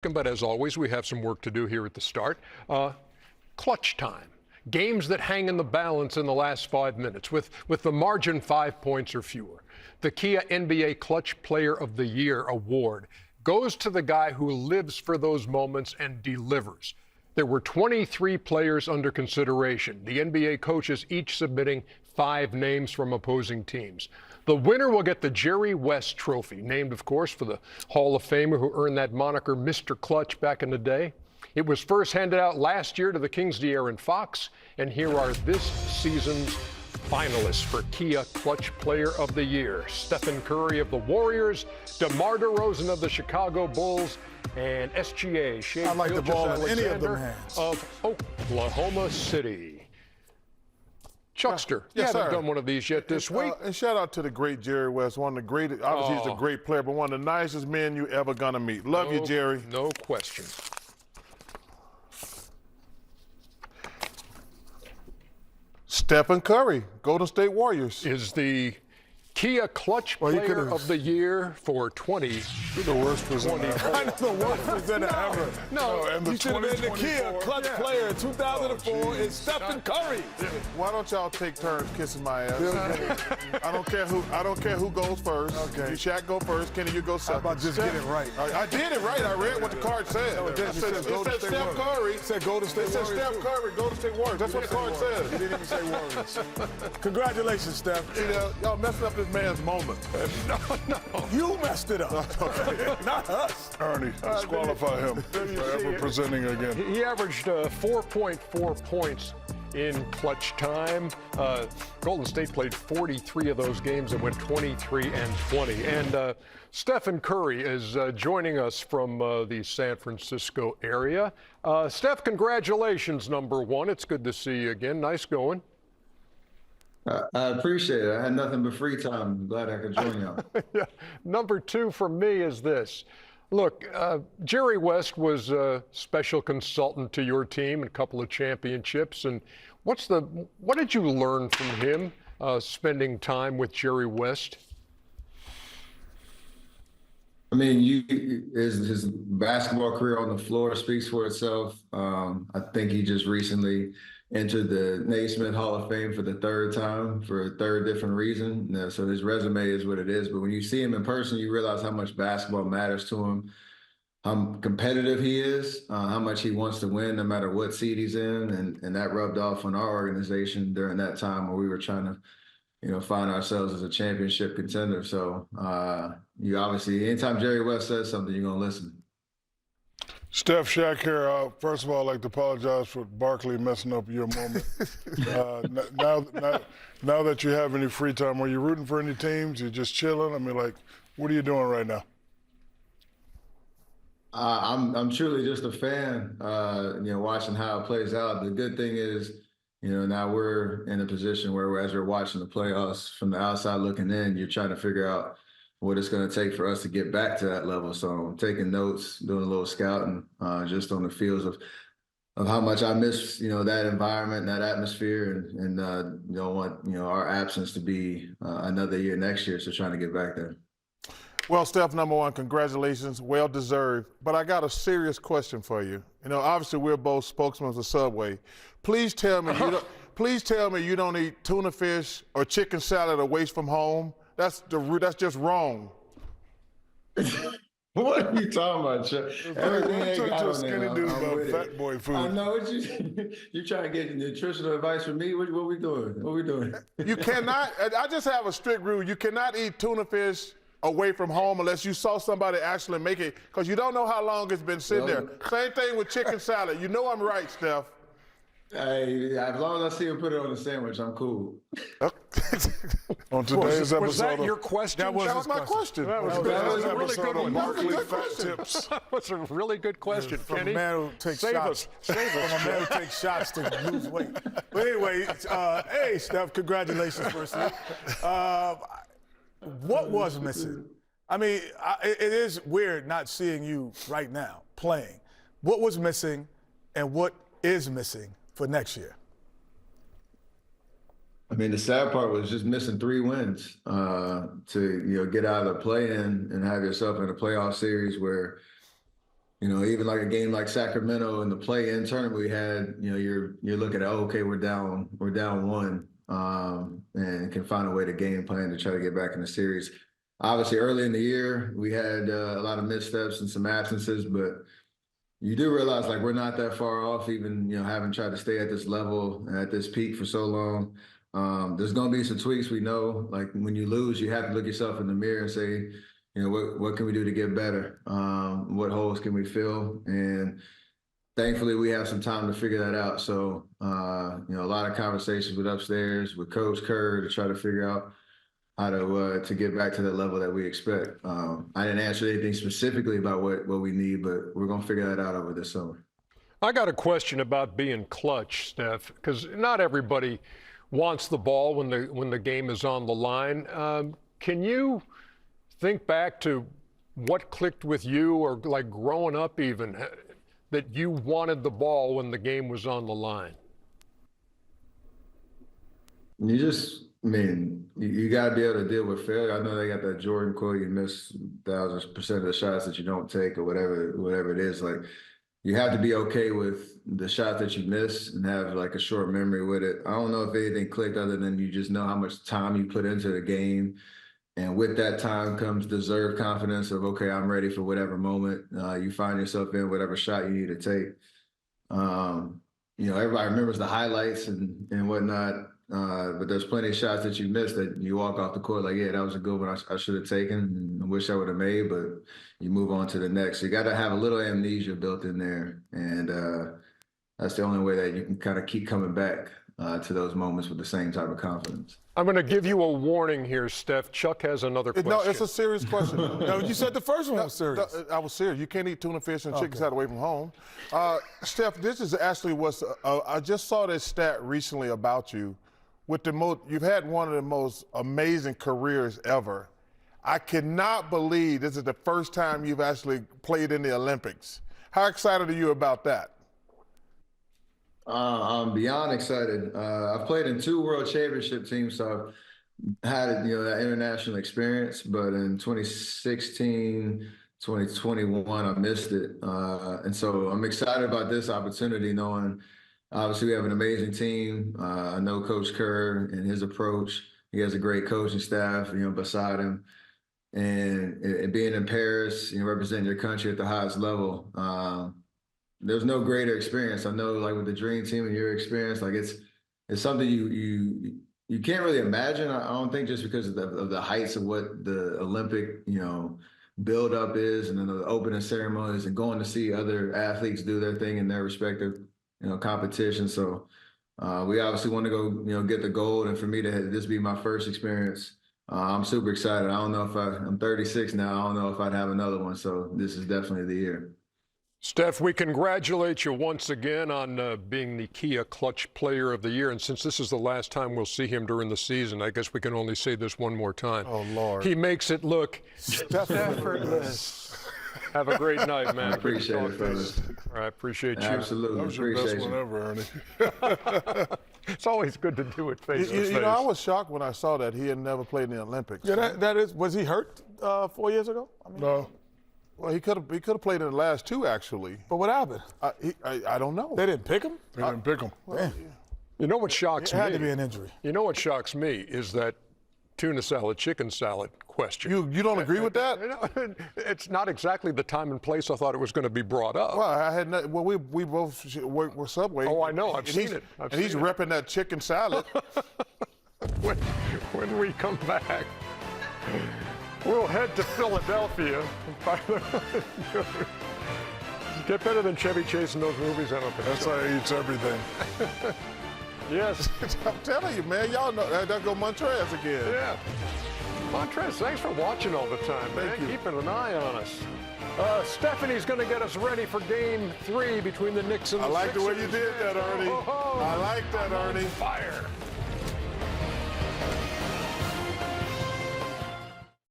But as always, we have some work to do here at the start. Clutch time. Games that hang in the balance in the last 5 minutes with the margin 5 points or fewer. The Kia NBA Clutch Player of the Year award goes to the guy who lives for those moments and delivers. There were 23 players under consideration, the NBA coaches each submitting 5 names from opposing teams. The winner will get the Jerry West Trophy, named, of course, for the Hall of Famer who earned that moniker Mr. Clutch back in the day. It was first handed out last year to the Kings' De'Aaron Fox, and here are this season's finalists for Kia Clutch Player of the Year. Stephen Curry of the Warriors, DeMar DeRozan of the Chicago Bulls, and SGA, Shai Gilgeous-Alexander of Oklahoma City. Chuckster, you haven't done one of these yet this week. And shout out to the great Jerry West, one of the greatest, obviously he's a great player, but one of the nicest men you ever gonna meet. Love you, Jerry. No question. Stephen Curry, Golden State Warriors. Is the Kia Clutch Player of the Year for 20. You're the worst presenter ever. I'm the worst presenter ever. No, you should have been the Kia Clutch Player in 2004 is Stephen Curry. Why don't y'all take turns kissing my ass? I don't care who goes first. Okay. You Shaq go first. Kenny, you go second. How about just get it right? I did it right. I read what the card said. It said Steph Curry. It said Golden State Warriors. It said Steph Curry, Golden State Warriors. That's what the card says. You didn't even say Warriors. Congratulations, Steph. Y'all messing up this man's moment. No. You messed it up. Not us. Ernie, disqualify him for ever presenting again. He averaged 4.4 points in clutch time. Golden State played 43 of those games and went 23 and 20. And Stephen Curry is joining us from the San Francisco area. Steph, congratulations, number one. It's good to see you again. Nice going. I appreciate it. I had nothing but free time. I'm glad I could join y'all. Yeah. Number two for me is this. Look, Jerry West was a special consultant to your team, a couple of championships. And what did you learn from him spending time with Jerry West? I mean, his basketball career on the floor speaks for itself. I think he just recently entered the Naismith Hall of Fame for the 3rd time for a 3rd different reason. So his resume is what it is. But when you see him in person, you realize how much basketball matters to him, how competitive he is, how much he wants to win no matter what seed he's in. And that rubbed off on our organization during that time where we were trying to find ourselves as a championship contender. So you obviously, anytime Jerry West says something, you're going to listen. Steph, Shaq here. First of all, I'd like to apologize for Barkley messing up your moment. Now that you have any free time, are you rooting for any teams? You're just chilling? I mean, like, what are you doing right now? I'm truly just a fan, watching how it plays out. The good thing is, now we're in a position where as we're watching the playoffs from the outside looking in, you're trying to figure out what it's going to take for us to get back to that level. So I'm taking notes, doing a little scouting, just on the fields of how much I miss, that environment, that atmosphere, and don't want, our absence to be another year next year. So trying to get back there. Well, Steph, number one, congratulations, well deserved. But I got a serious question for you. Obviously we're both spokesmen for Subway. Please tell me you don't eat tuna fish or chicken salad away from home. That's just wrong. What are you talking about, Chuck? Everything ain't got on skinny dude about fat boy food. I know what you trying to get nutritional advice from me. What we doing? What we doing? You cannot. I just have a strict rule. You cannot eat tuna fish away from home unless you saw somebody actually make it, because you don't know how long it's been sitting there. Same thing with chicken salad. You know I'm right, Steph. Hey, as long as I see him put it on a sandwich, I'm cool. On today's episode, was that your question? That was my question. That was a really good one. Barkley Fat Tips. That was a really good question, Kenny. From a man who takes shots. From a man who takes shots to lose weight. But anyway, hey, Steph, congratulations, firstly. What was missing? I mean, it is weird not seeing you right now playing. What was missing and what is missing for next year? I mean, the sad part was just missing 3 wins to get out of the play-in and have yourself in a playoff series where even like a game like Sacramento in the play-in tournament we had, you're looking at, oh, okay, we're down one, and can find a way to game plan to try to get back in the series. Obviously, early in the year, we had a lot of missteps and some absences, but you do realize like we're not that far off, even having tried to stay at this level and at this peak for so long. There's going to be some tweaks. We know, like when you lose, you have to look yourself in the mirror and say, what can we do to get better? What holes can we fill? And thankfully, we have some time to figure that out. So, a lot of conversations with upstairs with Coach Kerr to try to figure out how to get back to the level that we expect. I didn't answer anything specifically about what we need, but we're going to figure that out over this summer. I got a question about being clutch, Steph, because not everybody wants the ball when the game is on the line. Can you think back to what clicked with you, or like growing up even, that you wanted the ball when the game was on the line? You got to be able to deal with failure. I know they got that Jordan quote, you miss 1,000% of the shots that you don't take, or whatever it is. Like, you have to be okay with the shot that you miss and have like a short memory with it. I don't know if anything clicked other than you just know how much time you put into the game. And with that time comes deserved confidence of, okay, I'm ready for whatever moment you find yourself in, whatever shot you need to take. Everybody remembers the highlights and whatnot, but there's plenty of shots that you missed that you walk off the court like, yeah, that was a good one I should have taken and I wish I would have made, but you move on to the next. So you got to have a little amnesia built in there. And that's the only way that you can kind of keep coming back to those moments with the same type of confidence. I'm going to give you a warning here, Steph. Chuck has another question. No, it's a serious question. No, you said the first one was serious. I was serious. You can't eat tuna fish and chicken salad away from home. Steph, this is actually I just saw this stat recently about you. You've had one of the most amazing careers ever. I cannot believe this is the first time you've actually played in the Olympics. How excited are you about that? I'm beyond excited. I've played in 2 World Championship teams, so I've had that international experience. But in 2016, 2021, I missed it, and so I'm excited about this opportunity, knowing obviously we have an amazing team. I know Coach Kerr and his approach. He has a great coaching staff, beside him, and being in Paris, representing your country at the highest level. There's no greater experience. I know, like with the Dream Team and your experience, like it's something you can't really imagine. I don't think, just because of the heights of what the Olympic build up is, and then the opening ceremonies, and going to see other athletes do their thing in their respective competition. So we obviously want to go get the gold, and for me to have this be my first experience, I'm super excited. I don't know if I'm 36 now. I don't know if I'd have another one. So this is definitely the year. Steph, we congratulate you once again on being the Kia Clutch Player of the Year. And since this is the last time we'll see him during the season, I guess we can only say this one more time. Oh, Lord. He makes it look effortless. Have a great night, man. I appreciate it, fellas. I appreciate you. Absolutely. That was your Appreciate best one you. ever, Ernie. It's always good to do it face to face. I was shocked when I saw that he had never played in the Olympics. Yeah, that is. Was he hurt 4 years ago? No. Well, he could have played in the last 2, actually. But what happened? I don't know. They didn't pick him? They didn't pick him. You know what shocks It me? had to be an injury. You know what shocks me is that tuna salad, chicken salad question. You don't agree with that? It's not exactly the time and place I thought it was going to be brought up. Well, I had not, well, we both work with Subway. Oh, I know. I've And seen he's- it. I've and he's seen it. repping that chicken salad. When we come back, we'll head to Philadelphia. Get better than Chevy Chase in those movies, I don't think. That's how he eats everything. Yes. I'm telling you, man, y'all know that go Montrez again. Yeah. Montrez, thanks for watching all the time, man. Thank you. Keeping an eye on us. Stephanie's going to get us ready for Game 3 between the Knicks and the I like the way Sixers. you did that, Ernie. Oh, I like that, Ernie. Fire.